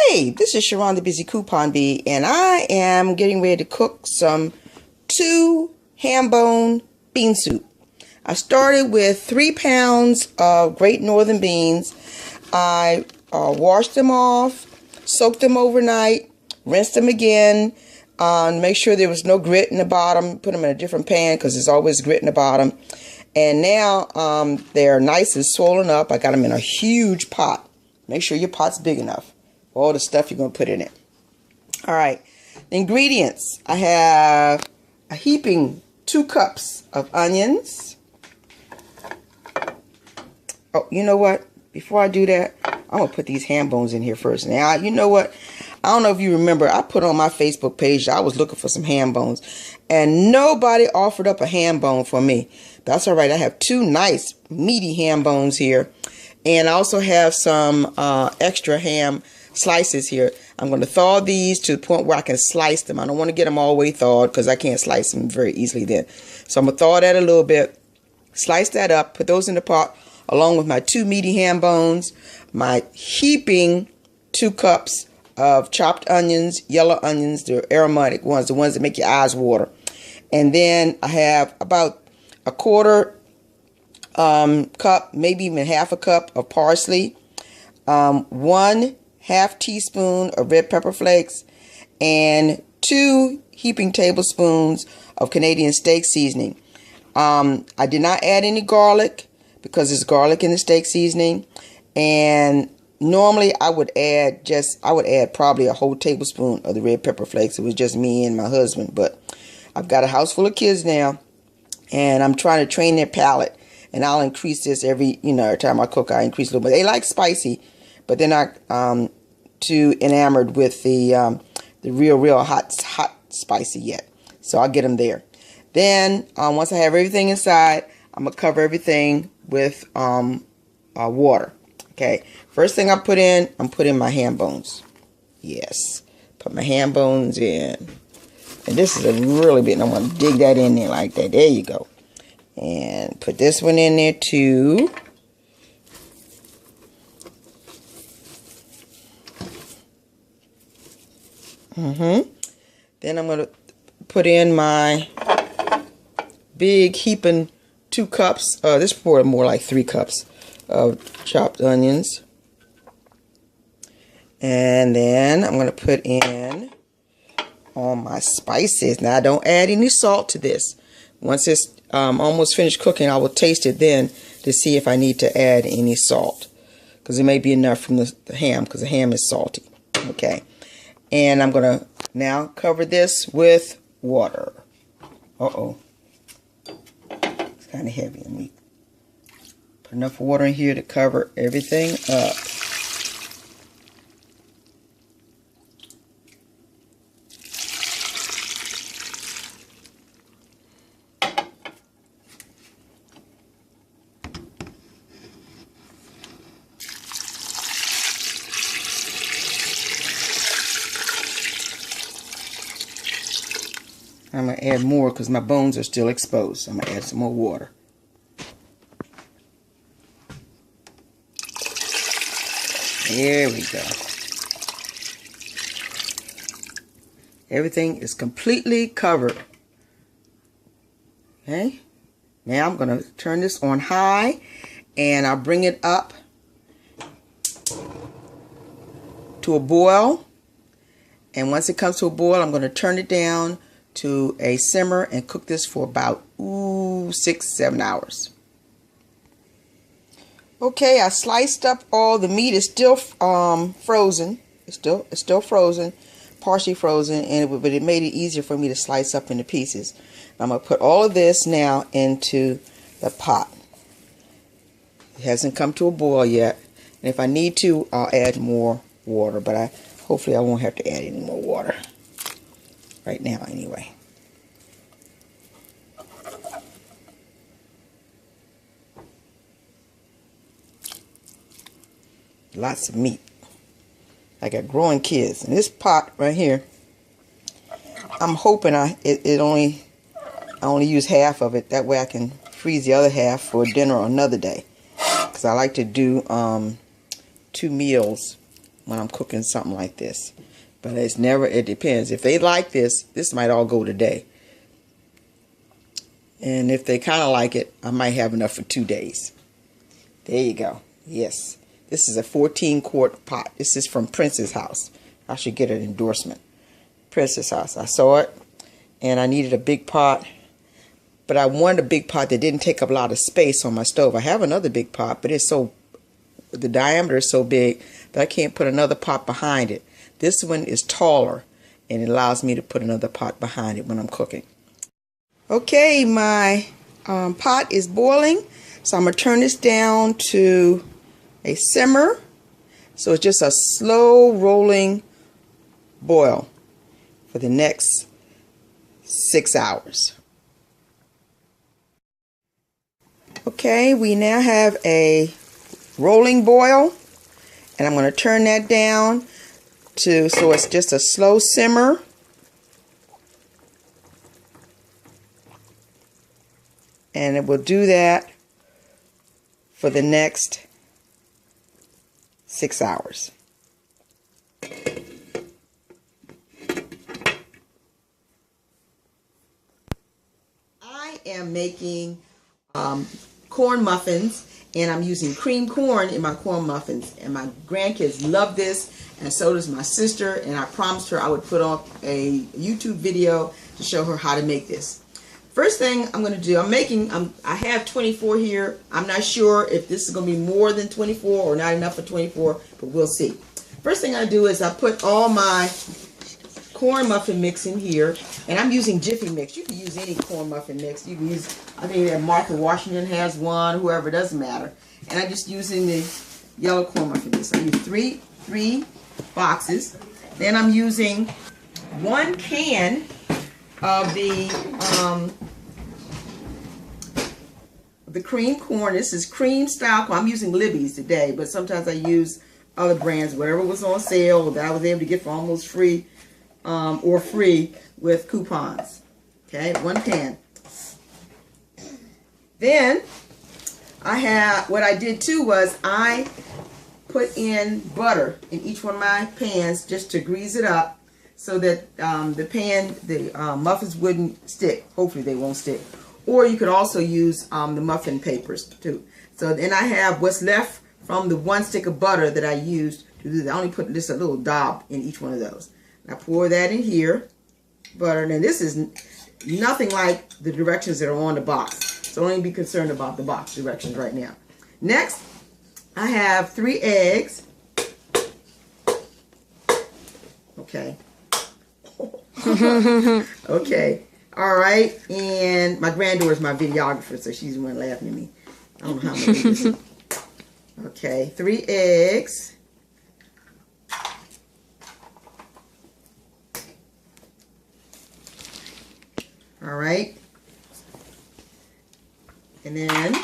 Hey, this is Sharon the Busy Coupon Bee, and I am getting ready to cook some 2 ham bone bean soup. I started with 3 pounds of Great Northern beans. I washed them off, soaked them overnight, rinsed them again, make sure there was no grit in the bottom, put them in a different pan because there's always grit in the bottom. And now they're nice and swollen up. I got them in a huge pot. Make sure your pot's big enough. All the stuff you're going to put in it. Alright, the ingredients. I have a heaping 2 cups of onions. Oh, you know what? Before I do that, I'm going to put these ham bones in here first. Now, you know what? I don't know if you remember, I put on my Facebook page, I was looking for some ham bones. And nobody offered up a ham bone for me. That's alright. I have 2 nice, meaty ham bones here. And I also have some extra ham slices here. I'm going to thaw these to the point where I can slice them. I don't want to get them all the way thawed because I can't slice them very easily then. So I'm going to thaw that a little bit, slice that up, put those in the pot along with my 2 meaty ham bones, my heaping 2 cups of chopped onions, yellow onions, the aromatic ones, the ones that make your eyes water. And then I have about a quarter cup, maybe even half a cup of parsley, 1/2 teaspoon of red pepper flakes, and 2 heaping tablespoons of Canadian steak seasoning. I did not add any garlic because there's garlic in the steak seasoning, and normally I would add probably a whole tablespoon of the red pepper flakes. It was just me and my husband, but I've got a house full of kids now, and I'm trying to train their palate. And I'll increase this every time I cook. I increase a little bit. They like spicy, but they're not too enamored with the real hot spicy yet. So I'll get them there. Then once I have everything inside, I'm gonna cover everything with water. Okay. First thing I'm putting my ham bones. Yes, put my ham bones in. And this is a really big. I'm gonna dig that in there like that. There you go. And put this one in there too. Then I'm going to put in my big heaping 2 cups. This is more like 3 cups of chopped onions. And then I'm going to put in all my spices. Now, I don't add any salt to this. Once it's almost finished cooking, I will taste it then to see if I need to add any salt, because it may be enough from the ham, because the ham is salty. Okay, and I'm gonna now cover this with water. It's kind of heavy. Let me put enough water in here to cover everything up. I'm going to add more because my bones are still exposed. So I'm going to add some more water. There we go. Everything is completely covered. Okay. Now I'm going to turn this on high, and I'll bring it up to a boil. And once it comes to a boil, I'm going to turn it down to a simmer and cook this for about 6-7 hours. Okay, I sliced up all the meat. Is still frozen. It's still frozen, partially frozen, but it made it easier for me to slice up into pieces. I'm gonna put all of this now into the pot. It hasn't come to a boil yet, and if I need to, I'll add more water. But hopefully I won't have to add any more water. Right now, anyway. Lots of meat. I got growing kids. And this pot right here, I'm hoping I only use half of it. That way I can freeze the other half for dinner another day. Because I like to do 2 meals when I'm cooking something like this. But it's never, it depends. If they like this might all go today. And if they kind of like it, I might have enough for 2 days. There you go. Yes. This is a 14-quart pot. This is from Prince's house. I should get an endorsement. Prince's house. I saw it, and I needed a big pot. But I wanted a big pot that didn't take up a lot of space on my stove. I have another big pot, but it's so, the diameter is so big that I can't put another pot behind it. This one is taller, and it allows me to put another pot behind it when I'm cooking. Okay, my pot is boiling, so I'm going to turn this down to a simmer. So it's just a slow rolling boil for the next 6 hours. Okay, we now have a rolling boil, and I'm going to turn that down to, so it's just a slow simmer. And it will do that for the next 6 hours. I am making corn muffins, and I'm using cream corn in my corn muffins, and my grandkids love this, and so does my sister, and I promised her I would put up a YouTube video to show her how to make this. First thing I'm going to do, I have 24 here. I'm not sure if this is going to be more than 24 or not enough for 24, but we'll see. First thing I do is I put all my corn muffin mix in here, and I'm using Jiffy Mix. You can use any corn muffin mix. You can use, I think that Martha Washington has one, whoever, it doesn't matter. And I'm just using the yellow corn muffin mix. I use three boxes. Then I'm using 1 can of the cream corn. This is cream style corn. I'm using Libby's today, but sometimes I use other brands, whatever was on sale that I was able to get for almost free or free with coupons. Okay, 1 can. Then what I did too was I put in butter in each one of my pans just to grease it up, so that the muffins wouldn't stick. Hopefully they won't stick. Or you could also use the muffin papers too. So then I have what's left from the 1 stick of butter that I used to do that. I only put just a little dab in each one of those. And I pour that in here, butter. And this is nothing like the directions that are on the box. So don't even be concerned about the box directions right now. Next, I have 3 eggs. Okay. Okay. All right. And my granddaughter is my videographer, so she's the one laughing at me. I don't know how I'm going to do this. Okay. 3 eggs. All right. And then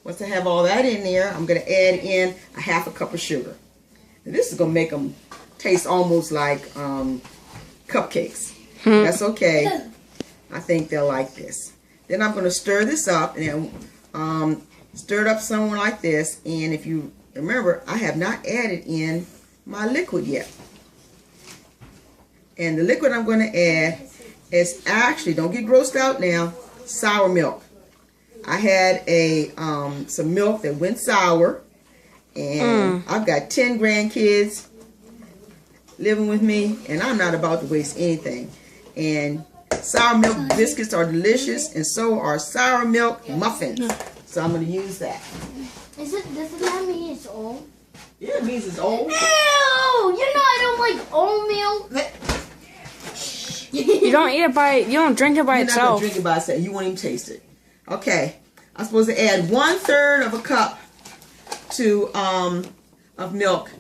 once I have all that in there, I'm going to add in a 1/2 cup of sugar. And this is going to make them taste almost like cupcakes. That's okay. I think they'll like this. Then I'm going to stir this up, and stir it up somewhere like this. And if you remember, I have not added in my liquid yet. And the liquid I'm going to add is actually, don't get grossed out now, sour milk. I had some milk that went sour, and I've got 10 grandkids living with me, and I'm not about to waste anything. And sour milk biscuits are delicious, and so are sour milk muffins. So I'm going to use that. Does that mean it's old? Yeah, it means it's old. Ew! You know I don't like oatmeal. You don't eat it by, you don't drink it by itself. You're not going to drink it by itself. You won't even taste it. Okay. I'm supposed to add 1/3 of a cup of milk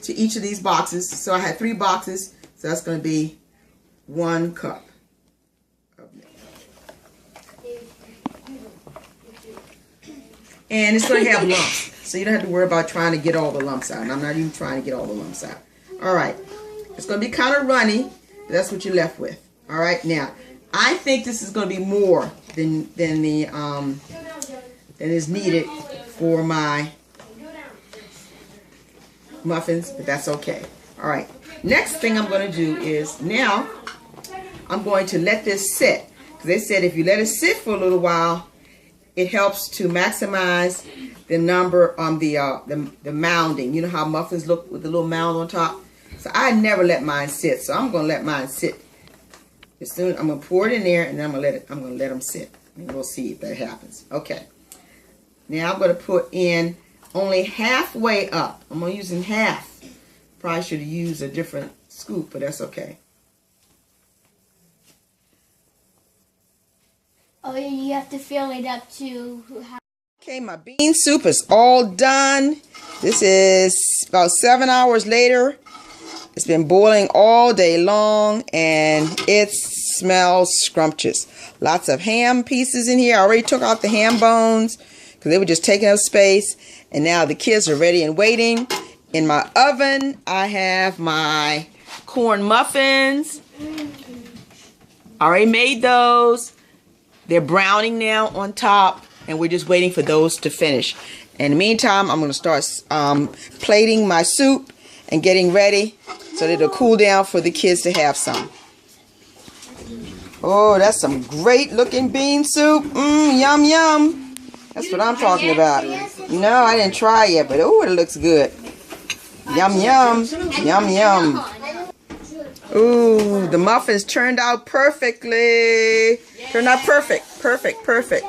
to each of these boxes. So I had 3 boxes, so that's going to be 1 cup of milk. And it's going to have lumps, so you don't have to worry about trying to get all the lumps out. And I'm not even trying to get all the lumps out. All right. It's going to be kind of runny, but that's what you're left with. All right. Now, I think this is going to be more than is needed for my muffins, but that's okay. All right. Next thing I'm going to do is now I'm going to let this sit. Because they said if you let it sit for a little while, it helps to maximize the number on the mounding. You know how muffins look with the little mound on top? So I never let mine sit. So I'm going to let mine sit. As soon I'm going to pour it in there, and then I'm going to let them sit. And we'll see if that happens. Okay. Now I'm going to put in only halfway up. I'm only using half. Probably should have used a different scoop, but that's okay. Oh, yeah, you have to fill it up to. Okay, my bean soup is all done. This is about 7 hours later. It's been boiling all day long, and it smells scrumptious. Lots of ham pieces in here. I already took out the ham bones because they were just taking up space. And now the kids are ready and waiting. In my oven, I have my corn muffins. I already made those. They're browning now on top, and we're just waiting for those to finish. In the meantime, I'm going to start plating my soup and getting ready so that it'll cool down for the kids to have some. Oh, that's some great looking bean soup. Yum, yum. That's what I'm talking about. No, I didn't try yet, but oh, it looks good. Yum, yum. Yum, yum. Ooh, the muffins turned out perfectly. Turned out perfect. Perfect.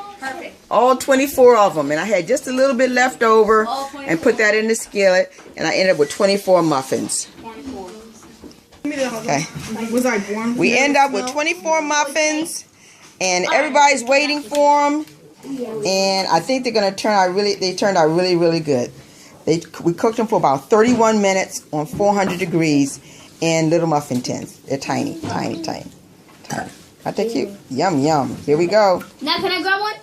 All 24 of them. And I had just a little bit left over and put that in the skillet. And I ended up with 24 muffins. Okay. We end up with 24 muffins. And everybody's waiting for them. And I think they're going to turn out they turned out really, really good. We cooked them for about 31 minutes on 400 degrees in little muffin tins. They're tiny. Aren't they cute? Yum, yum. Here we go. Now, can I grab one?